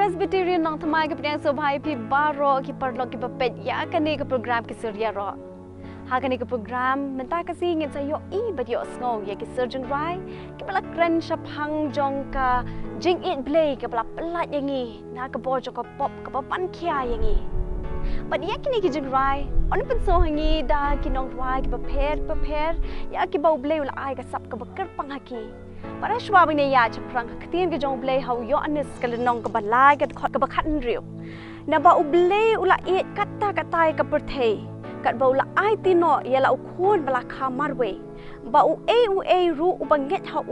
Presbyterian Nongthymmai ke pedang sobhai pi baroh ki perlo ki bapet ya kani ke program ki surya ro. Ha kani ke program mentah kasi ngin sayo I badio sngo ya ki Jingrwai ki pala kren shaphang jong ka jing it blay ke pala pelat yangi na ke bo jong ka pop ke pan kia yangi. But ya kini ki Jingrwai on pen so hangi da ki Nongthymmai ki prepare ya ki bau blay ula ai ka sap ke beker panghaki. Para shwa bini ya chaprang ketin ke jong blay hau yo anis ke lenong ke balai ke bakat nriu. Na ba u blay ula it kata-kata ke perthei. Kat ba ula ai tino ya la ukun bala kamarwe. Ba u ru u banget hau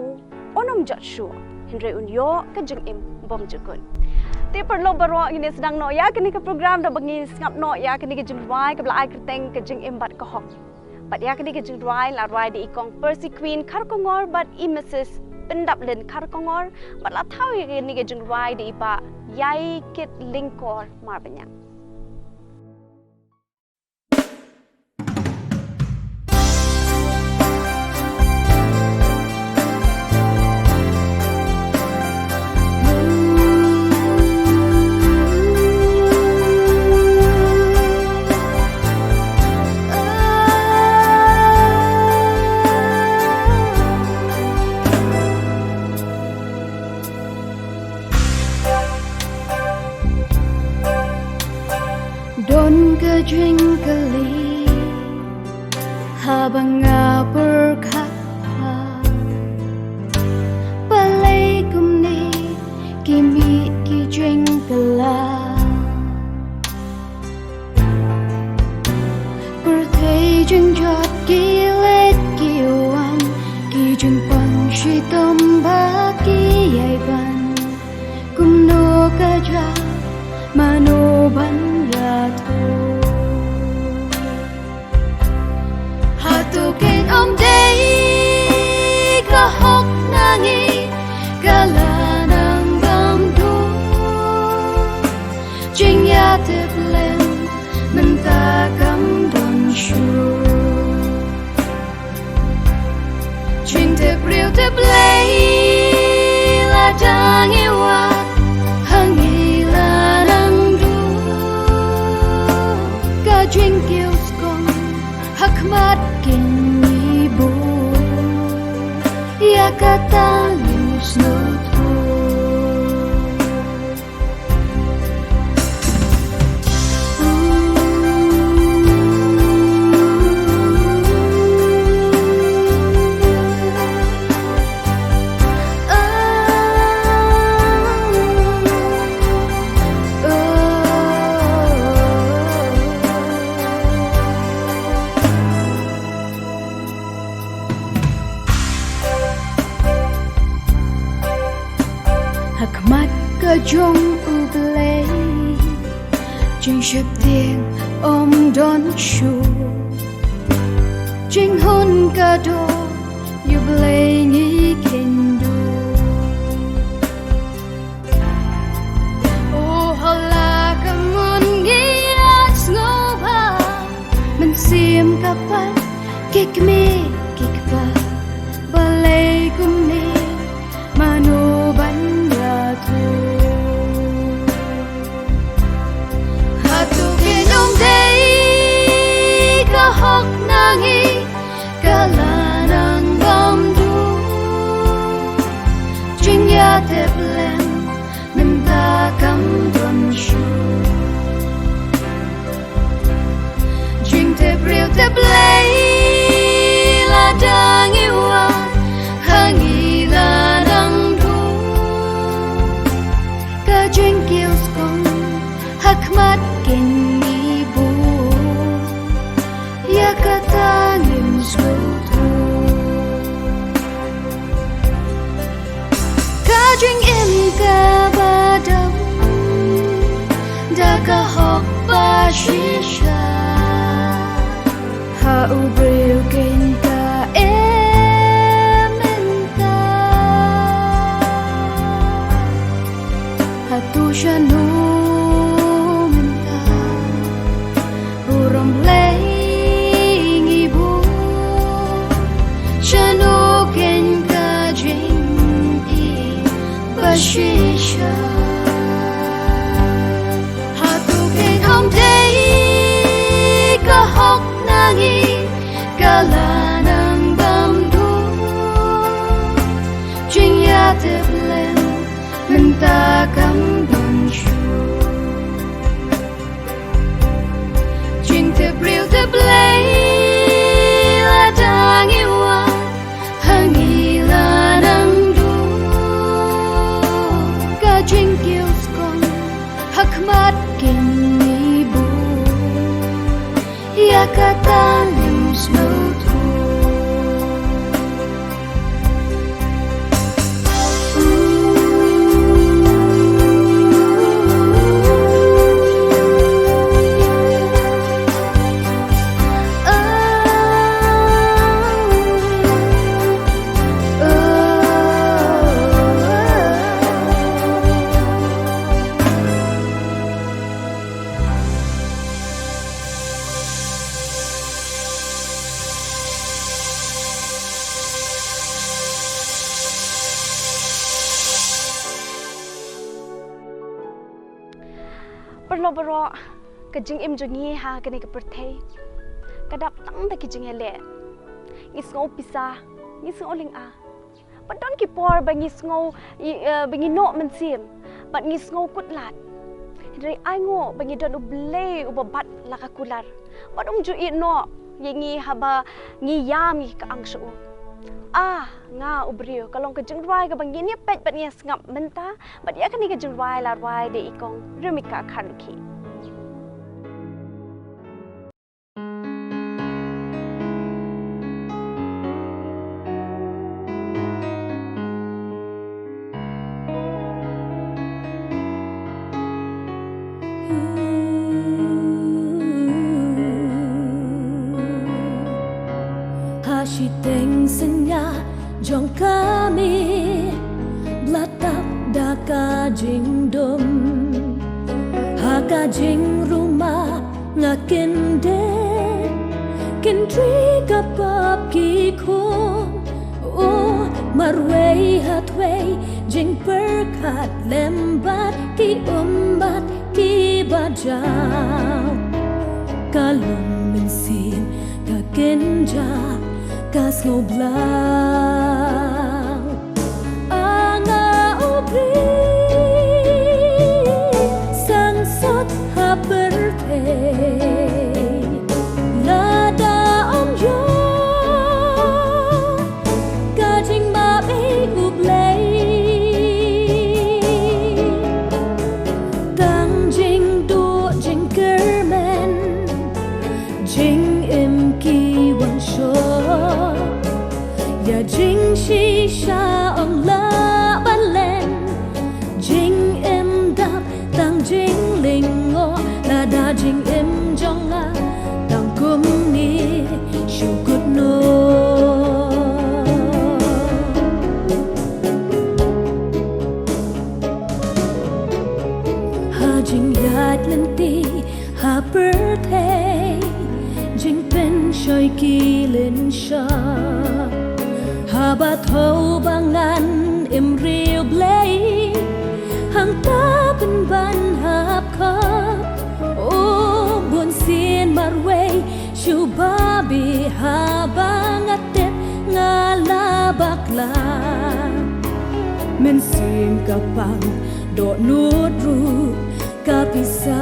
onom jat shu. Henry un yo ke jeng im bom jekun. Ti perlu baroh ini sedang no ya kini ke program da bangi ngap no ya kini ke Jingrwai ke bala ai keteng ke jeng im bat ke hok. But ya kini ke Jingrwai la rai di ikong Percy Queen karkongor but I Mrs. Pendap len karkongor but la tau ya kini ke Jingrwai di ipa yai kit lingkor mar banyak. Jingkali habang nga berkata balai kumni kimi ki jingkala berthei jingjot gilet giwan ki jingpang shitom ba kiei ban kumno kaja manoban yato Tukin day kahok nangi galanang bamdu jing ya teblen mentakam don shu jing tebriu teblei ladang iwat hangi lanang du ka jing kios kong hakmat ibu ya kata nusnutu Hakmat ka jong ublay Jing ship tiếng om don shu Jing hun ka do yu blay ngi kindu Oh hala ka mun ngi at sngoba Man sim ka pat khmih kiba balay kumni manoban Hatukin day kahok nangi galanang bamdu jing ya teblen mentakam don shu jing tebriu teblei ladang iwat hangi lanang Jing kios kong hakmat kin ibu ya kata ngim sutu Kajing im ka badam da ka hok ba shisha ha ubriu kin ka Hatu shanu minta Burong laying ibu Shanu ken ka jing I bashisha te blem mình ta cắm đồn chu chuyện te brio te blay la dang iwa hangi la nang du ka chuyện kiêu skon hakmat kin ni bu ya kata nim snow baroh ka jing im jungi ha ka ne ka perthei ka dap tang ta ki jing hele isngo pisa isngo ling a but don ki por ba isngo ba no man sim but isngo kutlat ri ai ngo ba don uble ubabat la ka kular but ju I no yengi haba ngi yam ka angshu nga ubrio kalong ka jingrwai ka bangi ni pet bat ni ngap menta bat ya kan ni ka jingrwai la rwai de ikong rumika kharuki She thinks in ya jong kami blatak daka jing dum haka jing rumah ngakin de kin tri kapap ki khon o marway hatway jing perkat lembat ki umbat ki bajaw kalung min sin ka kenja kas ngo blau anga ubri sang sot ha berte lada om yo ka jing ma be ublay tang jing do jing kermen jing im ki wan sho ya jing shi sha om la ban len jing em dap tang jing ling ngo la da jing em jong a tang kum ni shu gut no ha jing yat len ti ha birthday jing pen shoi ki len sha ba thâu bangan em riêu blay hang ta bên ban hap khap o buồn xiên marway shu ba bi ha bangat tep ngala bakla men sim kapang do nut ru kapisa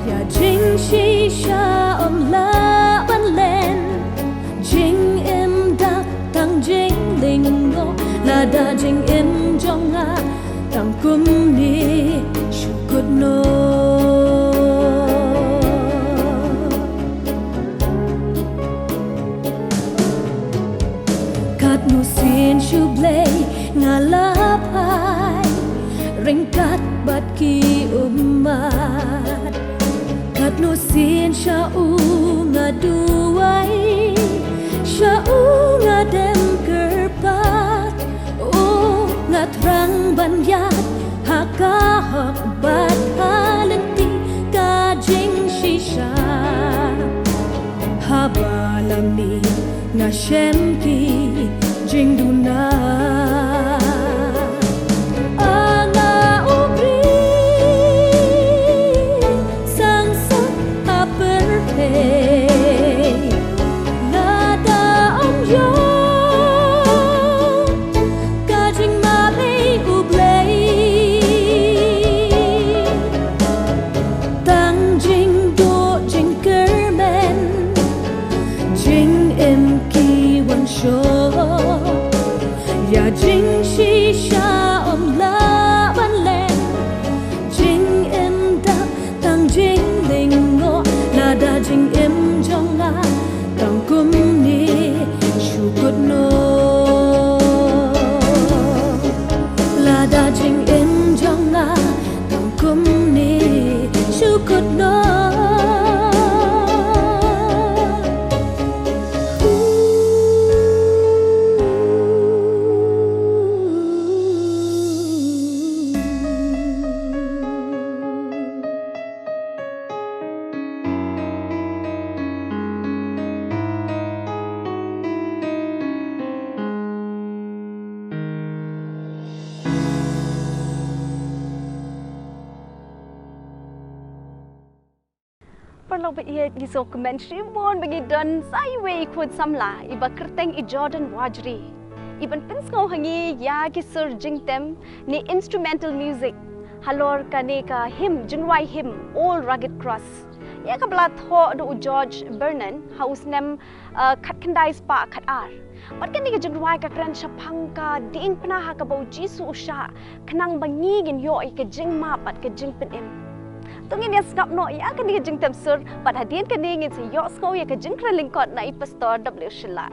ya jing shi sha om la ban len jing em da tang jing ling ngo la da jing em jong a tang kum ni shu gut no kat nu sin shu blay nga la pai ring kat bat ki umat kat no sin sha u nga duai sha u nga dem kerpat o nga trang บัญญัติหากกาหอกบาดฮาลันติกาจิงชิชาฮาบาลามีนาเชมกีจิงดูนาเราไปdi dokumentari bon bagi dan saiwe ikut samla iba kerteng i Jordan Wajri iban pinsko hangi ya ki sur jingtem ni instrumental music halor kaneka hymn Jingrwai hymn all rugged cross ya kabla tho do George Bernan house nem khat khandai spa khat ar pat kaneka Jingrwai ka kran shapang ka ding pna ha ka bau jisu usha khnang bangi gin yo I ka jingma pat ka jingpen em tungin ya snap no ya kan dia jing temsur pada hadian kan dia ingin si yok sko ya ke jing krelingkot na pastor W Shila.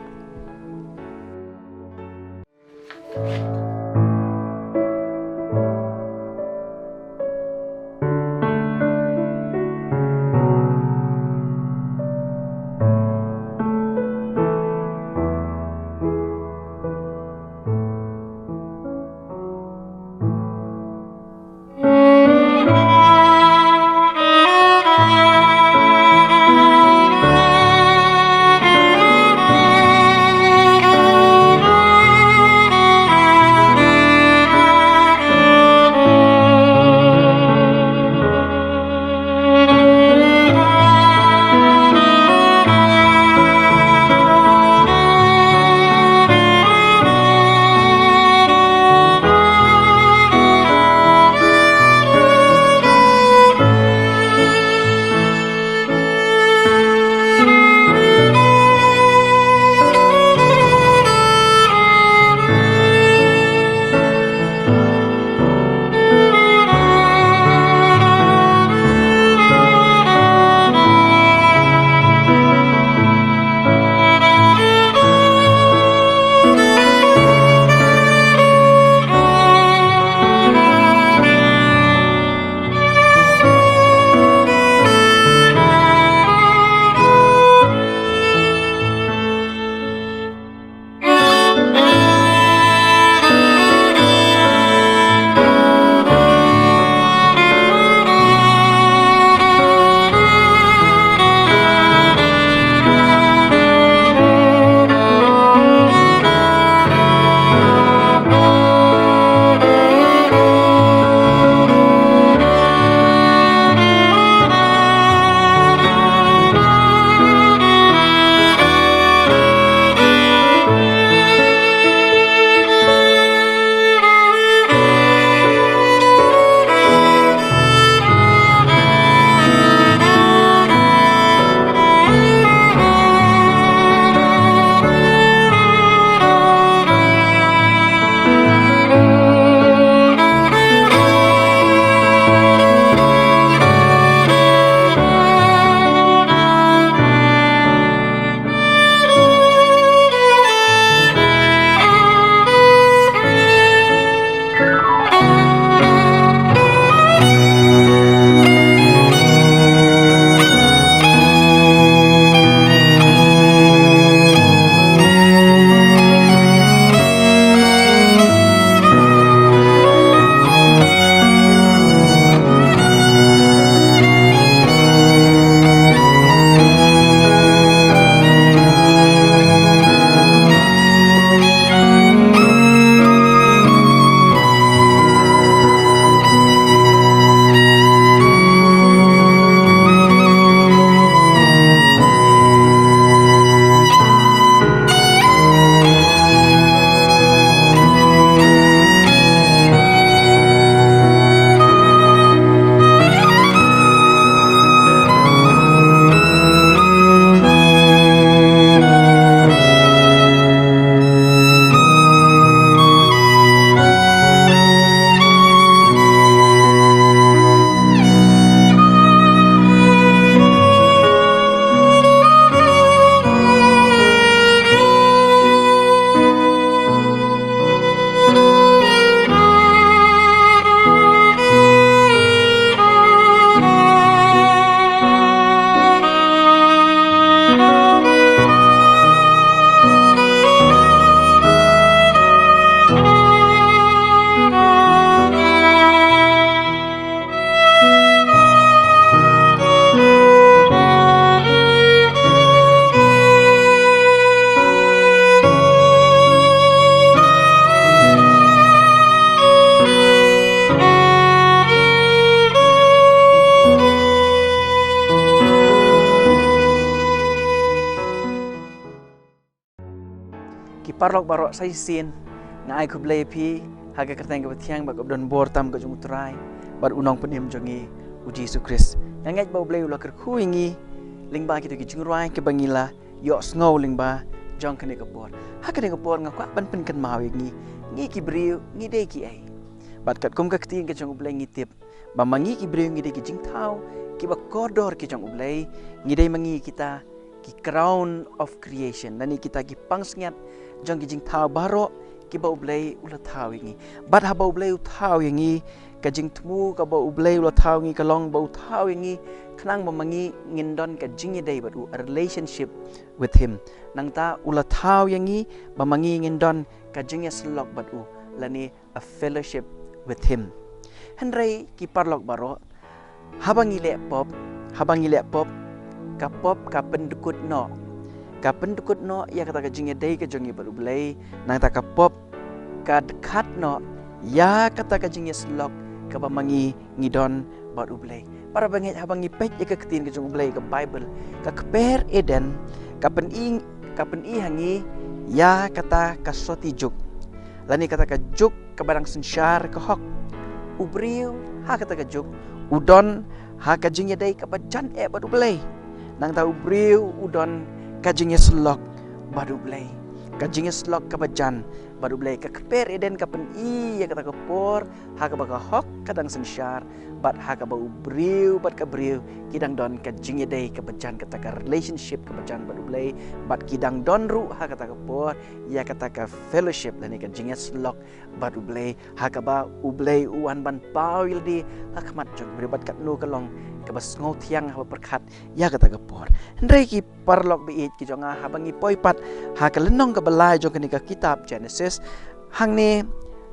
parlok baroh sai sin ngai ku blei pi haga kerteng ke tiang ba don bor tam ke jung utrai bar unong penim jongi uji U Khrist ngai ba blei ula ker khu ingi lingba kita ki Jingrwai ke bangila yo sngow lingba jong kene ke bor ha kene ke bor ngakwa ban pen kan mau ngi ki briu ngi de ki ai bat kat kum ka kting ke jong blei ngi tip ba mangi ki briu ngi de ki jingthaw ki ba koridor ki jong blei ngi de mangi kita ki crown of creation nani kita ki pangsngat jong ki jingthaw baroh ki ba blei ula thaw ingi bat ha ba blei thaw ingi ka jingtmu ka ba blei ula thaw ingi ka long ba thaw ingi khnang ba mangi ngindon ka jingi dei ba a relationship with him nang ta ula thaw ingi ba mangi ngindon ka jingi slok ba lani a fellowship with him henrei ki parlok baroh habangi le pop ka pop ka pendukut no ya kata ka jingi dei ka jongi baru blei nang ta ka pop ka dekat no ya kata ka jingi slok ka bamangi ngidon baru blei para banget habangi pej ya ka ketin ka jong blei ka bible ka keper eden ka pen i hangi ya kata ka soti juk lani kata ka juk ka barang sensyar ka hok ubriu ha kata ka juk udon ha ka jingi dei ka bajan baru blei nang ta ubriu udon kajingnya slok baru blei kajingnya slok kabajan baru blei ka keper eden ka pen i ya kata kapor ha ka baka hok kadang sensyar bat ha ka bau briu bat ka briu kidang don kajingnya dei kabajan kata ka relationship kabajan baru blei bat kidang don ru ha kata kapor ya kata ka fellowship dan kajingnya slok baru blei ha ka ba ublei uan ban pawil di ha kamat jog berbat kat nu kalong kabas ngau tiang ha perkat ya kata kapor ndrei ki parlok biit ki jonga habangi poipat ha ka lenong ka balai jong ka kitab Genesis hang ni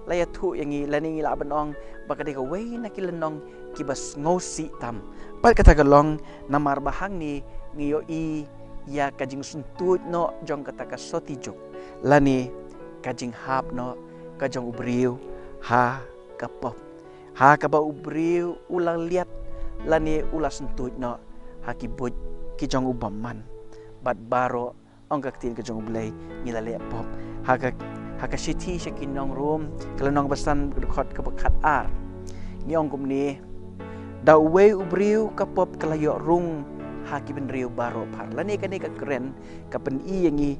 laya thu yangi lani la banong bakade ka wei na ki lenong ki bas ngau si tam pat kata ka long namar bahang ni ngiyo i ya kajing suntut no jong kata ka soti juk lani kajing hap no ka jong ubriu ha ka pop ha ka ba ubriu ulang liat lani ula sentut no haki buj ki jong ubaman bat baroh ong ka tin ka jong blei ngila le pop haka city shakin nong room kalau nong basan dekat ke bekat ar ni ong kum ni da we ubriu ka pop kalayo rung haki ben riu baroh par lani ka ni ka keren ka pen i yangi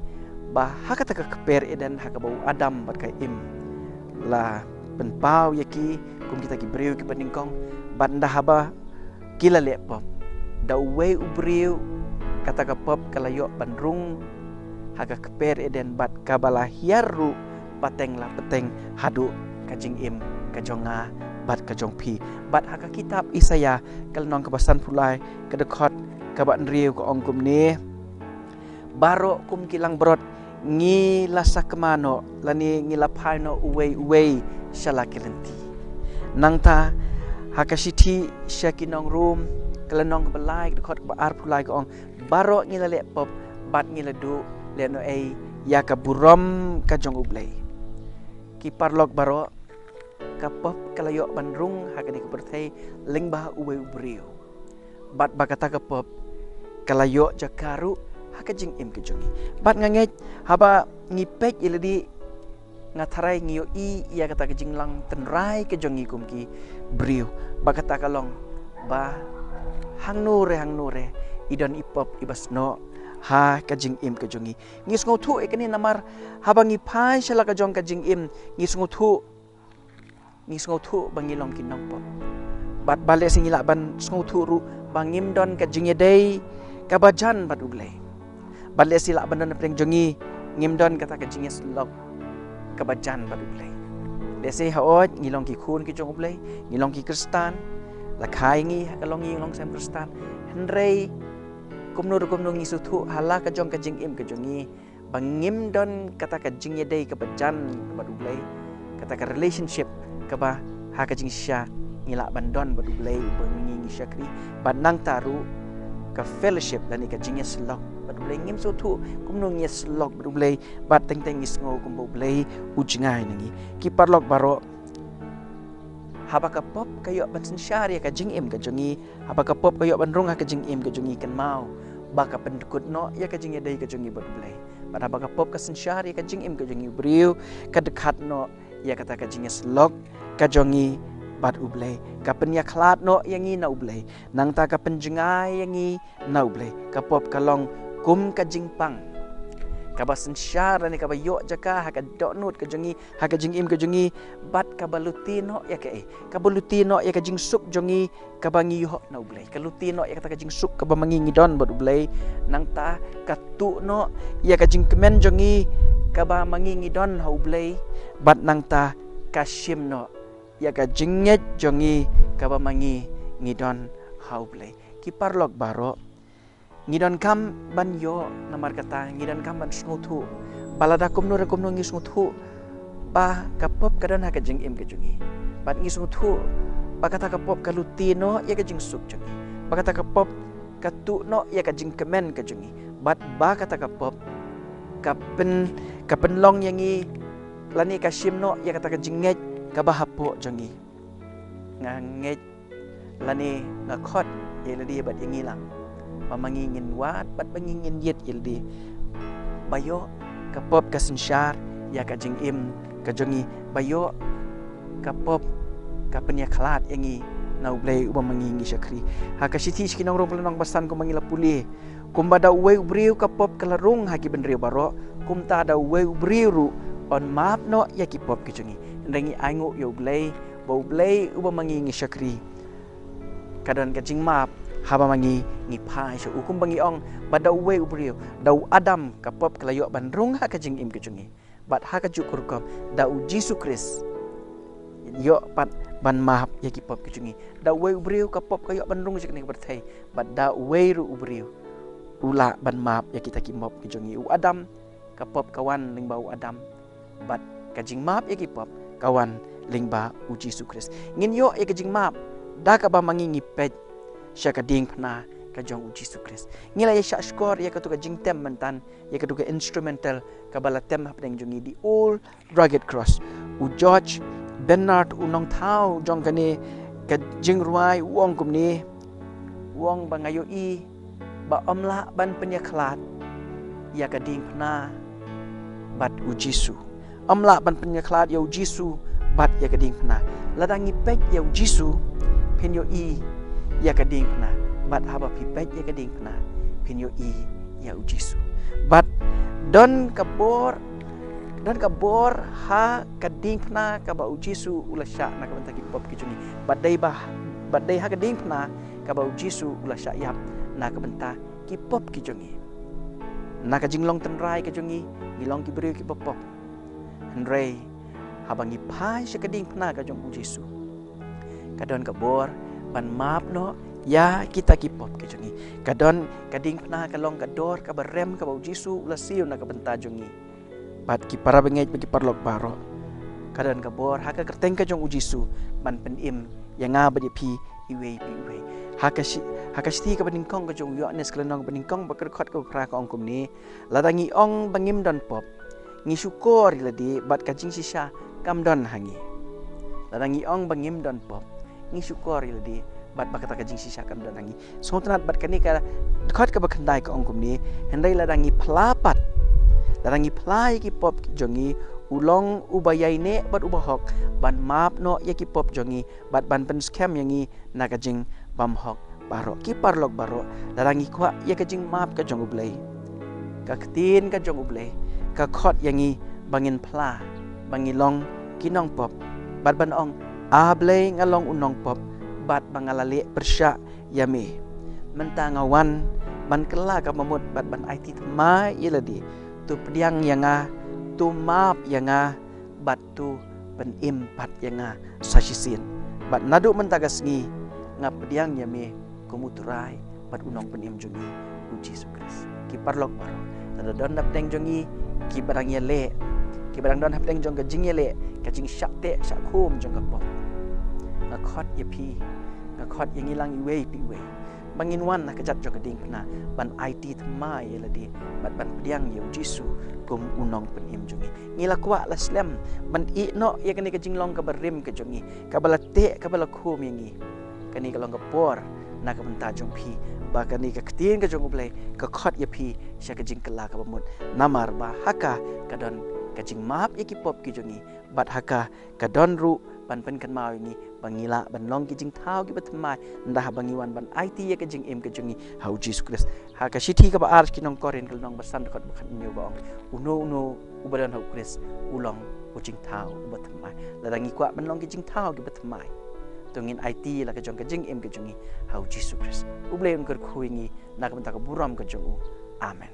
ba haka ta ka keper eden haka bau adam bat ka im la pen pau yaki kum kita ki briu ki peningkong bat nda haba kila le pop da we ubriu kata ka pop kalayo bandrung haka keper eden bat kabala hiaru pateng la peteng hadu kajing im kajonga bat kajong pi bat haka kitab Isaya kal nong kebasan pulai kedekot kabat riu ko ongkum ni baroh kum kilang brot ngi lasa kemano lani ngi lapai no uwei shalakilenti nang ta haka siti syakinong room kelenong kebelai dekot kebaar pulai ko ong baroh ngi la pop bat ngi ledu leno ya ka burom ka jong ublei ki parlok baroh ka pop kalayo bandrung haka ni kebertai lingbah uwe ubriu bat bakata ka pop kalayo jakaru haka jing im ke jongi bat nganget haba ngipek iladi ngatarai ngiyo i ya kata ke jinglang tenrai ke jongi kumki briu bakata kalong ba hang nure idon ipop ibasno ha kajing im ke jongi ngis ngotu ekeni namar habangi pai shala ka jong kajing im ngis ngotu bangilong kinong pop bat bale singila ban ngotu ru bangim don kajing yedei kabajan bat ublei bale sila ban don preng jongi ngimdon kata kajing slok kabajan bat ublei dese haot ngilong ki khun ki jong ublei ngilong ki kristan la khai ngi kalong ngilong sem kristan henrei kumno ngi sutu hala ka jong ka jing im ka jongi bangim don kata ka jing yedei ka bajan bat ublei kata ka relationship ka ba ha ka jing sya ngila bandon bat ublei bangi ngi syakri banang taru ka fellowship lani ka jing slok bat ublei ngim sutu kumno ngi slok bat ublei bat teng ngi sngo kum ublei ujingai nangi ki parlok baroh habaka pop kayo ban sensyar ya ka jing im ka jongi habaka pop kayo ban rung ka jing im ka jongi kan mau baka pendekut no ya ka jing yedei ka jongi bat ublei pada baka pop ka sensyar ya ka jing im ka jongi briu ka dekat no ya kata ka jing slok ka jongi bat ublay ka penya khlat no yangi na ublay nang ta ka penjengai yangi na ublay ka pop ka long kum ka jing pang ka ba sensyar ni ka ba yok jaka ha ka dok nut ka jongi ha ka jing im ka jongi bat ka baluti no ya ka baluti no ya ka jing suk jongi ka bangi yo na ublay ka luti no ya kata ka jing suk ka ba mangi ngidon bat ublay nang ta ka tu no ya ka jing kemen jongi ka ba mangi ngidon ha ublay bat nang ta ka shim no ya ka jingnyet jongi ka ba mangi ngidon ha ublay ki parlok baroh ngidon kam ban yo namar kata ngidon kam ban snguthu balada kumno ngi snguthu ba kapop kadan ha ka jing im ka jungi bat ngi snguthu ba kata kapop ka lutino ya ka jing suk jungi ba kata kapop ka tu no ya ka jing kemen ka jungi bat ba kata kapop ka pen long yangi lani ka shim no ya kata ka jing nget ka ba hapo jungi nget lani na khot ya ladi bat yangi lang pamangingin wat bat pangingin yet ildi bayo kapop ka sensyar ya ka jing im ka jongi bayo kapop ka penya khlat yangi nau blai uba mangingi syakri ha ka siti skinong rong pelenong basan ko mangila pulih kumba da uwe ubriu kapop kalarung ha ki benriu baroh kumta da uwe ubriu on map no ya ki pop ki jongi ndengi aingu yo blai bau blai uba mangingi syakri kadon ka jing map haba mangi ngi pai so ukum bangi ong badau we ubriu dau adam kapop kelayo bandrung ha ka jing im ke jungi bat ha ka jukur kom dau jisu kris yo pat ban mahap ya ki pop ke jungi dau we ubriu kapop kayo bandrung jikni berthai bat dau we ru ubriu ula ban mahap ya kita ki mop ke jungi u adam kapop kawan ling bau adam bat ka jing mahap ya ki pop kawan ling ba u jisu kris ngin yo ya ka jing mahap da ka ba mangi ngi pej syaka ding pna ka jong uji Yesu Khrist ngila ya syak skor ya ka tu ka jing tem mentan ya ka tu ka instrumental ka bala tem hap deng jongi di old rugged cross u George Bernard u Nongthymmai jong kane ka Jingrwai wong kum ni wong bangayo i ba omla ban penyakhlat ya ka ding pna bat uji Yesu omla ban penyakhlat ya uji Yesu bat ya ka ding pna ladangi pek ya uji Yesu pen yo i ya ka ding pna bat haba pipet ya ka ding pna pen yo i ya uji Yesu bat don kabor ha ka ding pna ka ba uji Yesu ula sya na ka bentaki pop ki jungi bat dai ha ka ding pna ka ba uji Yesu ula sya yap na ka benta ki pop ki jungi na ka jinglong tenrai ka jungi ngilong ki beri ki pop henrei habangi pai sya ka ding pna ka jong uji Yesu kadon kabor ban map no ya kita kipop ke jongi kadon kading pna kalong kador ka barem ka bau jisu ula siu na ka benta jongi bat ki para bengej bagi parlok baroh kadon ka bor ha ka kerteng ka jong ujisu ban penim yang nga badi pi iwe ha ka sti ka beningkong ka jong yo nes klenong beningkong bakar khot ka kra ka ongkum ni ladangi ong bangim don pop ngi syukur ladi bat ka jing sisa kam don hangi ladangi ong bangim don pop ngi syukur ladi bat bakata ka jing sisa kam dan hangi sontat bat kani ka khot ka bakhandai ka ongkum ni hendai ladangi phlapat ladangi phlai ki pop jongi ulong ubayai ne bat ubahok ban map no ya ki pop jongi bat ban pen scam yangi na ka jing bam hok baroh ki parlok baroh ladangi kwa ya ka jing map ka jong ublai ka ktin ka jong ublai ka khot yangi bangin phla bangilong kinong pop bat ban ong ablai ngalong unong pop bat bangalale persya yame mentangawan ban kela ka mamut bat ban IT thymmai iladi tu pediang yanga tu map yanga bat tu pen impat yanga sasisin bat nadu mentagasngi ngap pediang yame kumuturai bat unong penim jongi uji Yesu Khrist ki parlok baroh tada don nap deng jongi ki barang yele ki barang don hap deng jong ka jing yele ka jing syakte syakum jong ka pop ngakot ya pi ngakot yang hilang iwe pi bangin wan nak kejat jong keding pena ban IT thymmai ladi bat ban pediang ya jisu kum unong penim jongi ngila kwa la slam ban i no ya kani ka jinglong ka berim ka jongi ka balate ka balakum yangi kani ka long ka por nak benta jong pi bahkan ni ketin ke jong ublay ke khot ya pi sya ke jing kala ka bamut namar ba haka kadon ke jing map iki pop ki jongi bat haka kadon ru ban pen kan mau ini bangila ban long ki jingthaw ki bathymmai ndah bangiwan ban IT ya ke jing im ke jongi hau Jesus Christ haka sithi ka ba ar ki nong Korinth kal nong basan khot bakhan nyu bang uno ubadan hau Christ ulong jingthaw bathymmai ladangi kwa ban long ki jingthaw ki bathymmai tungin IT la ke jong ke jing im ke jongi hau Jesus Christ ublay un ker khuingi nak bentak buram ke jongu amen.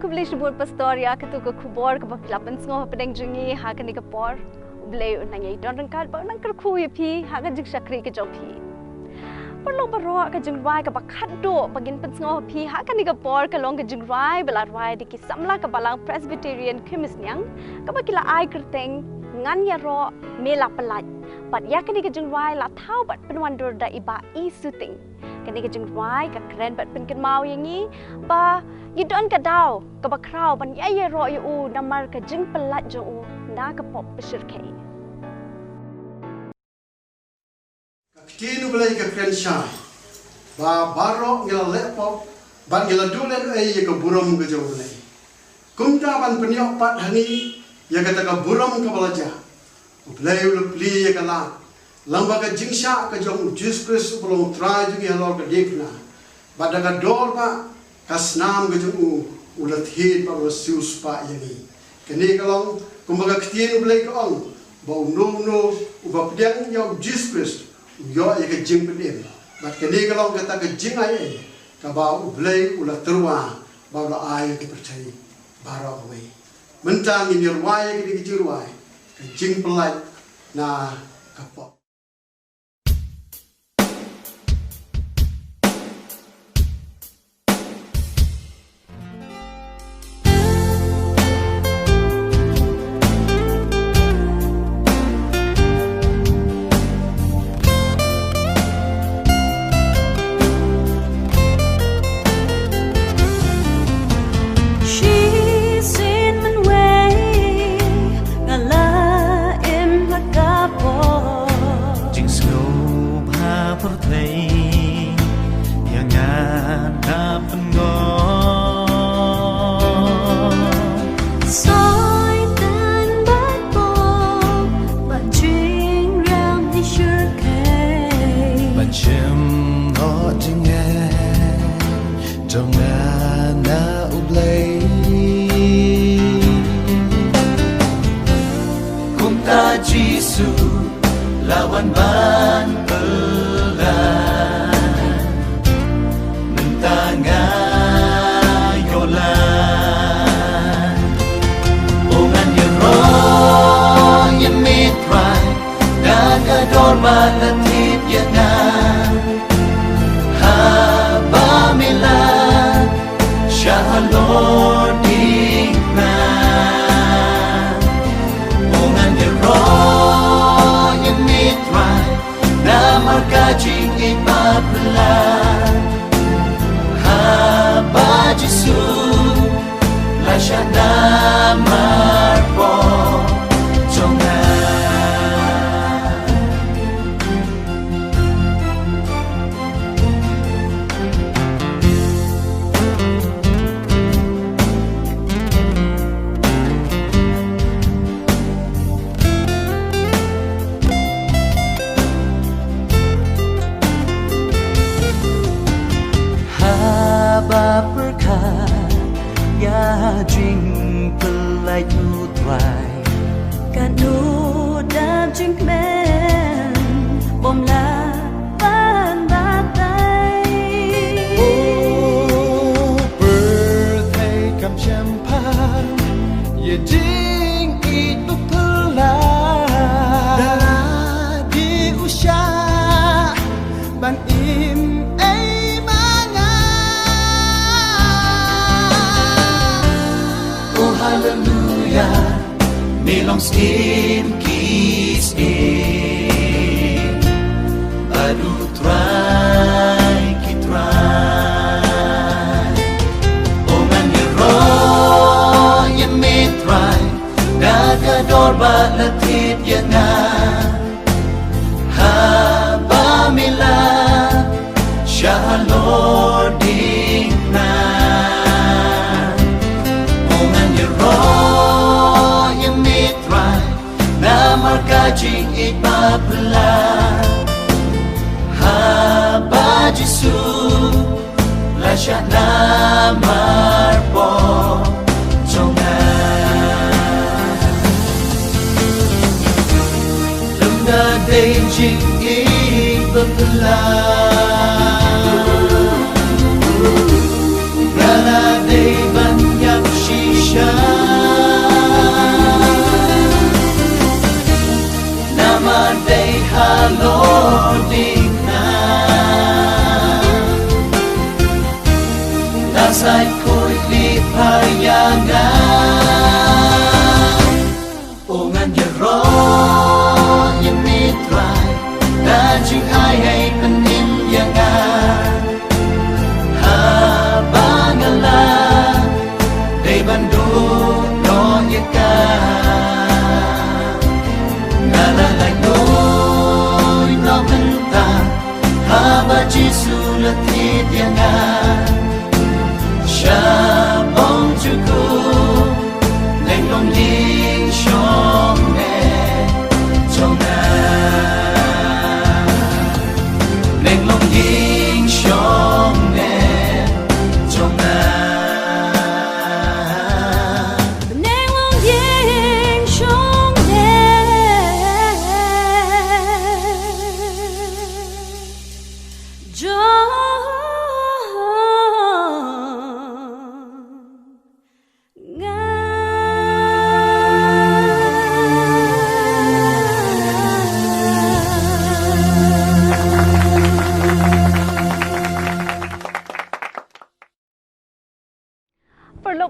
Kublay sebut pastoria ketu ke kubor ke papilapan sengoh pedeng jengi ha ke ni ke por ublay nang don rengkat ba nang kerku ye pi ha ke jing sakri ke jong pi perlong baroh ke Jingrwai ke bakat do bagin pen sengoh pi ha ke ni ke por ke long ke Jingrwai belarwai di ki samla ke Balang Presbyterian Kimis nyang ke bakila ai kerteng ngan iaroh mela pelat bat ya ke ni ke Jingrwai la thau bat penwandur da iba I suting kini ke Jingrwai ke keren bat pen ken mau yang ni ba yidon ke dau ke ba krau ban ya iaroh yu namar ke jing pelat jo na ke pop besirkai Ketinu belai ke keren syai ba baroh ngila lepop ban ngila dulen ke buram ke jauh belai kumta ban penyok pat hani ya kata ke buram ke belajar belai ulu pli ya ke lang lamba ke jingsha ke jauh Jesus Christ belum try juga halor ke dekna pada ke dor ba kasnam ke jauh ulat hit pa wasius pa yani kini kalau kumbaga ketinu belai ke ong ba uno uba pedang ya Jesus Christ yo ya ke jing pedem bat kini kalau kata ke jing ai ka ba ublay ula terwa ba ula ai ke percaya baroh we mentang ini ruai ke Jingrwai ke jing pelat na kapok Kumta Jisu lawan ban pelan mentangan yolan ungan iaroh yang mitrai dan kador balatip yangan haba milan syahalor nikmat ungan iaroh yang mitrai namar kajing ipapelan haba Jisu lasya namar po ya jing pelai utrai kan nu dam jing men bom la ban batai oh birthday kam champagne ye jing itu pelai dara di usya ban im hallelujah milong skin kiss aduh try oman iaroh yang mitrai daga dor balatip yana haba milan namar kajing ipapala haba Jesu lasya namar po jongan lemda dejing ipapala gala de banyak shisha Day halo dina Nasay ko'y lipayangan Ungan iaroh yamitray Dajing ay panimyangan Habang alam Day bandun no yakan Ngalalay Haba Jesu latid yangan Siya bong juku Lenglong ying siyong ne Jongan Lenglong ying siyong ne Jongan Lenglong ying siyong ne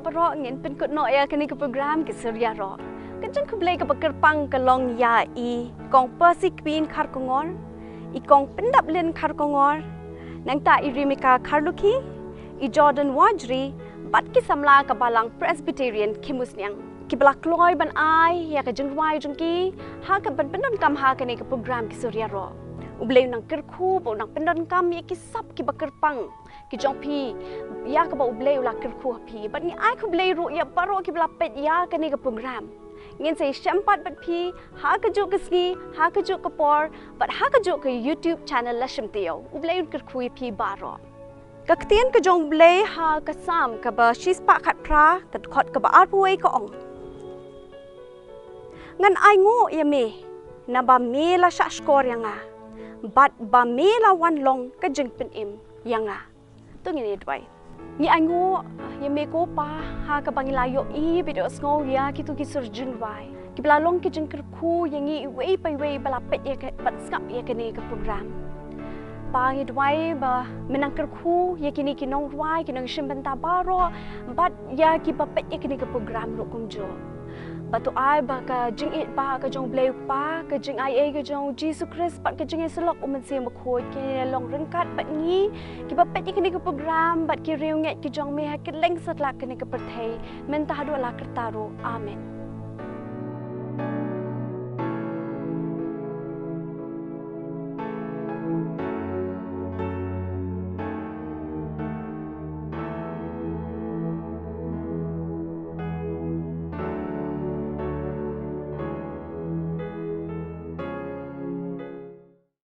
Baroh ngin pen kut no ya kini ke program ke iaroh. Kejeng ke blai ke bekerpang ke long ya I kong persi queen kar kongor I kong pendap len kar kongor nang ta I rimika karluki I Jordan wajri bat ki samla ke Balang Presbyterian kimusnyang ki belak kloy ban ai ya ke Jingrwai jungki ha ke ban pendon kam ha kini ke program ke iaroh. Ublay nang kerku bo nang pendon kam ya ki sap ki bekerpang ki jong pi ya ka ba ublay ula kerku pi but ni ai ku blay ru ya baroh ki bla pet ya ka ni ka program ngin say syampat bat pi ha ka juk ka ski ha ka juk ka por but ha ka juk ka YouTube channel la shim teo ublay kerku pi baroh ka ktien ka jong blay ha ka sam ka ba shis pa khat pra ka khot ka ba arpuai ka ong ngan ai ngo ya me na ba me la sha skor yang a bat ba me la wan long ka jing pen im yang a tu ngin dwai ni ango ye me ko pa ha ka bangila yo I video sngo ya ki tu ki sur Jingrwai ki bla long ki jing ku yang I wei pai wei bala pet ye ka bat skap ye ka ni ka program pa ngi dwai ba menang ku ye ki ni ki Nongthymmai ki nang shim banta baroh bat ya ki pa pet ye ka ni ka program ro kum jo Batu ai ba ka jing it pa ka jong blay pa ka jing ai ka jong U Khrist pat ka jing selok uman se makhoi ke long rengkat pat ni ki ba pet ni ka program bat ki riu nget ki jong me ha ki leng sat la ka ni ka perthai men ta do la kertaro amen